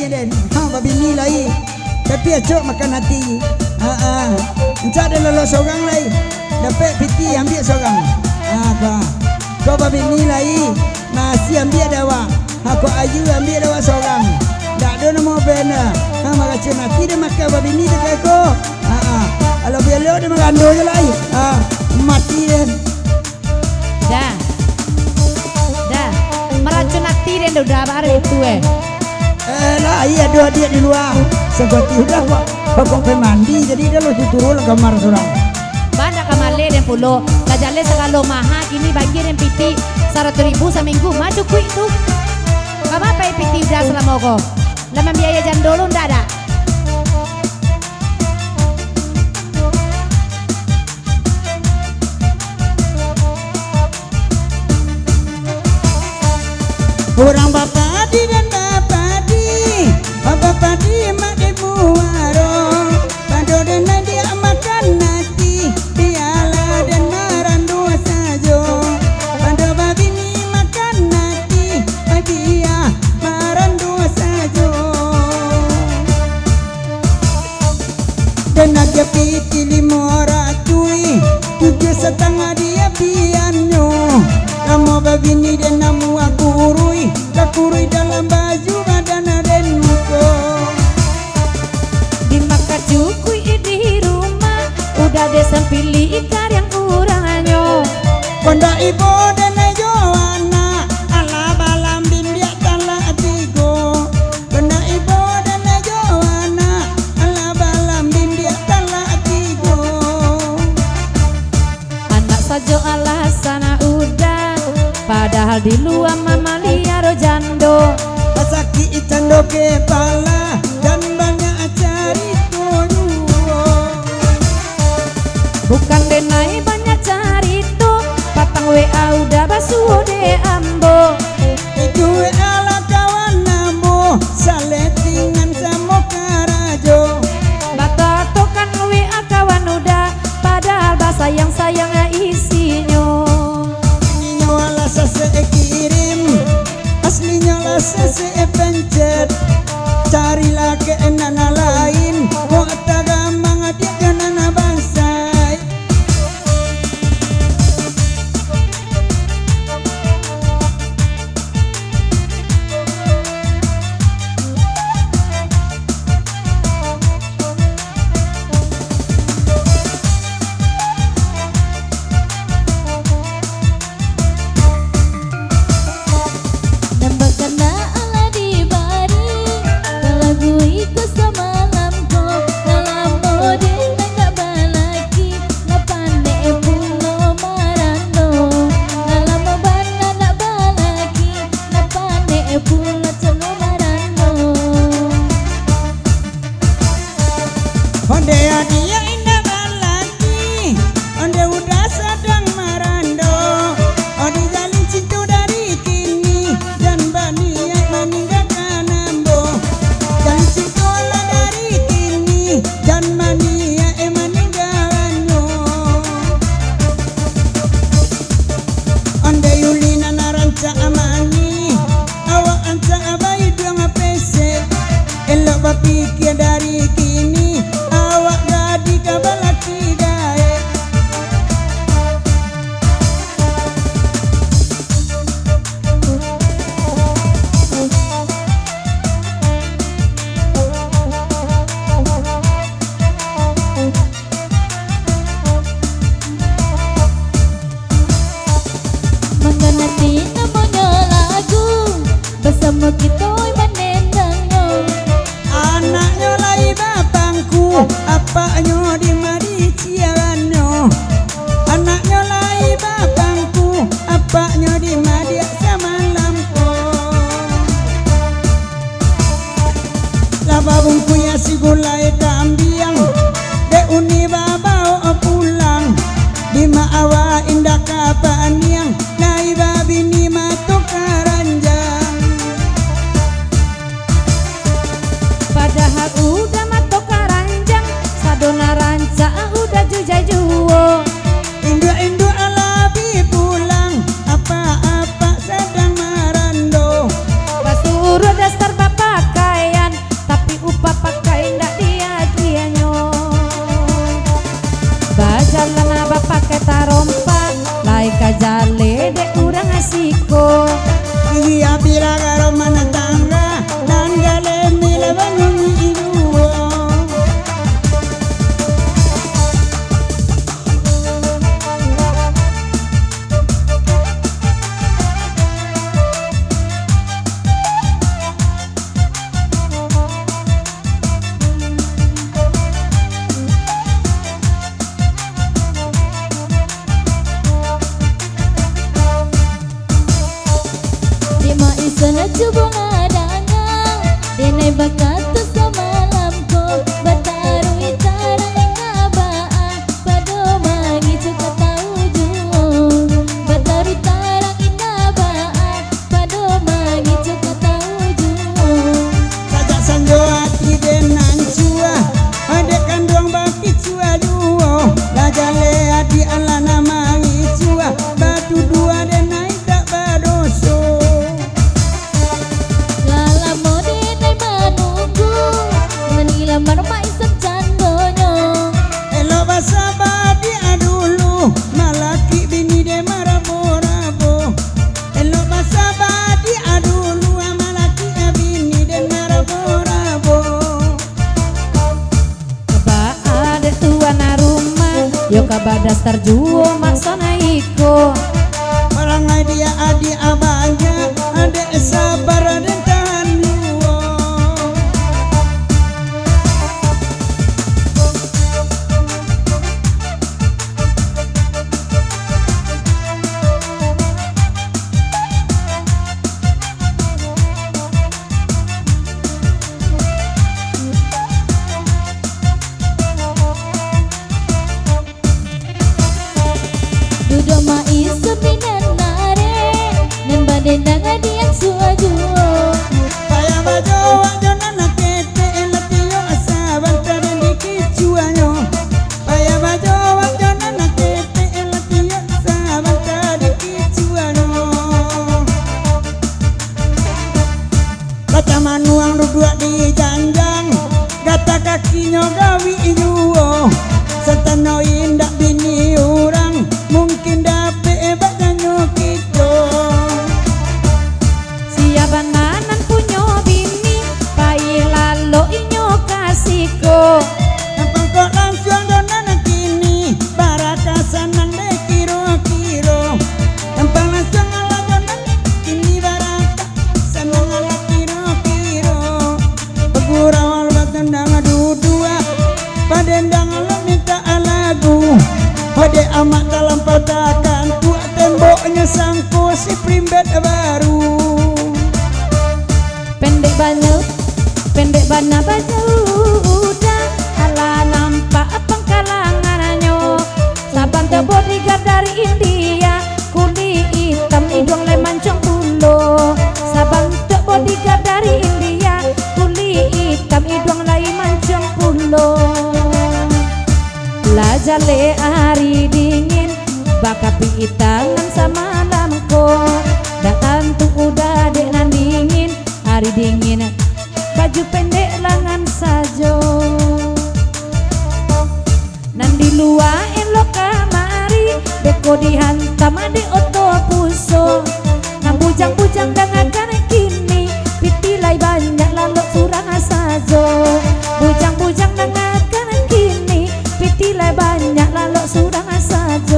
den babi ni lai tapi acok makan hati encak ada lolo seorang lai dapat piti ambil seorang kau babi ni lai masih ambil dawa kau ayu ambil dawa seorang tak ada nama benar maka cuma hati dia makan babi ni dekat kau kalau belo dia mengandung je lai mati den dah meracun hati den udah baru itu lah iya dua dia di luar seperti udah kok mandi jadi dia lo turun kamar surang banyak kamale dan pulo kajale sekalo maha kini bagi dan piti 100.000 seminggu maju ku itu apa piti udah selama kok lama biaya jan dulu ndak ada orang bapadi dan bapadi mak ibu warung pado dan dia makan nasi piala dan marandu sajo pado babi ni makan nasi dia marandu sajo dan naga piti 500 7,5 dia piano nama babi ni dan namu akurui dalam baju badan dan muka dimakan cukui di rumah udah desempili ikan yang kurangnya konda ibu dan Joana ala balam bindia tala tigo konda ibu dan Joana ala balam bindia tala tigo anak saja alasana udah padahal di luar mama liaro jando pasaki icando kepala dan banyak cari tujuo bukan denai banyak cari tuh patang WA udah basuh de ambo itu ala kawan namo saletingan sama karajo batato kan WA kawan udah padahal bahasa yang sayang isinya sese kirim aslinya lah sese pencet carilah ke enana lain kok tak gampang dia kenana bansai pikir dari kini awak jadi kabalaki gae mengenati namanya lagu bersama kita anaknya lai bapangku apanya di mari ciarannya anaknya lai bapangku apanya di mari samalamku laba bungku ya si gulai tambiang de uni babao pulang di maawa indah kapaniang nai babi ni matuk karanjang padahal udah matok karanjang sadona ranca udah jujai juwo Indu alabi pulang apa kasihku. Iya bila karo mana tangga dan gale mila bangun ibu. Sana coba adanya denai bakat semalamku bataru itarang ingabaa pado mangi cuka tahu juo bataru itarang ingabaa pado mangi cuka tahu juo Sajak sanjo hati denan cua adek kandung baki cua juo lajale hati ala nama cua batu dua denai tak badoso. Marma isap candonyo Elo basa badi adulu malaki bini de marabo-rabo. Elo basa badi adulu malaki bini de marabo-rabo. Kaba ada tuana rumah yo kaba dasar juo maksana iko. Orang dia adi abangnya ade sabar ade tahan luo. duduk ma isap dinanare nan baden dangan diang suajuo Paya bajo wajo nana kete elatio asaban tade dikicuanyo. Paya bajo wajo nana kete elatio asaban tade dikicuanyo. Kata manuang duduk di janjang kata kakinya gawi ijuo. Setano indak bini orang mungkin dapet badanyo kita. Siaban manan punyo bini pai lalo inyo kasihku. Empang kok langsung donan kini barakasan nang de kiro-kiro. Empang langsung ala donan kini barakasan nang ala kiro-kiro. Pegurau batan dang dua padendang ala minta alagu. Hode amat dalam petakan tua temboknya sangko si primbet baru. Pendek bana baju udah ala nampak pengkalangananyo. Saban te bodyguard dari India kulit hitam hidung le mancung pulo. Saban te bodyguard dari India kulit hitam hidung le mancung pulo. Lajale hari dingin bakapi tangan sama lamko. Datang tuh udah dek nan dingin hari dingin baju pendek lengan sajo. Nan di luar elok kamari beko dihantam ade oto puso. Nan bujang-bujang dengarkan kini pitilai banyak lalu surang sajo. Bujang-bujang dengarkan kini pitilai banyak lalu surang sajo.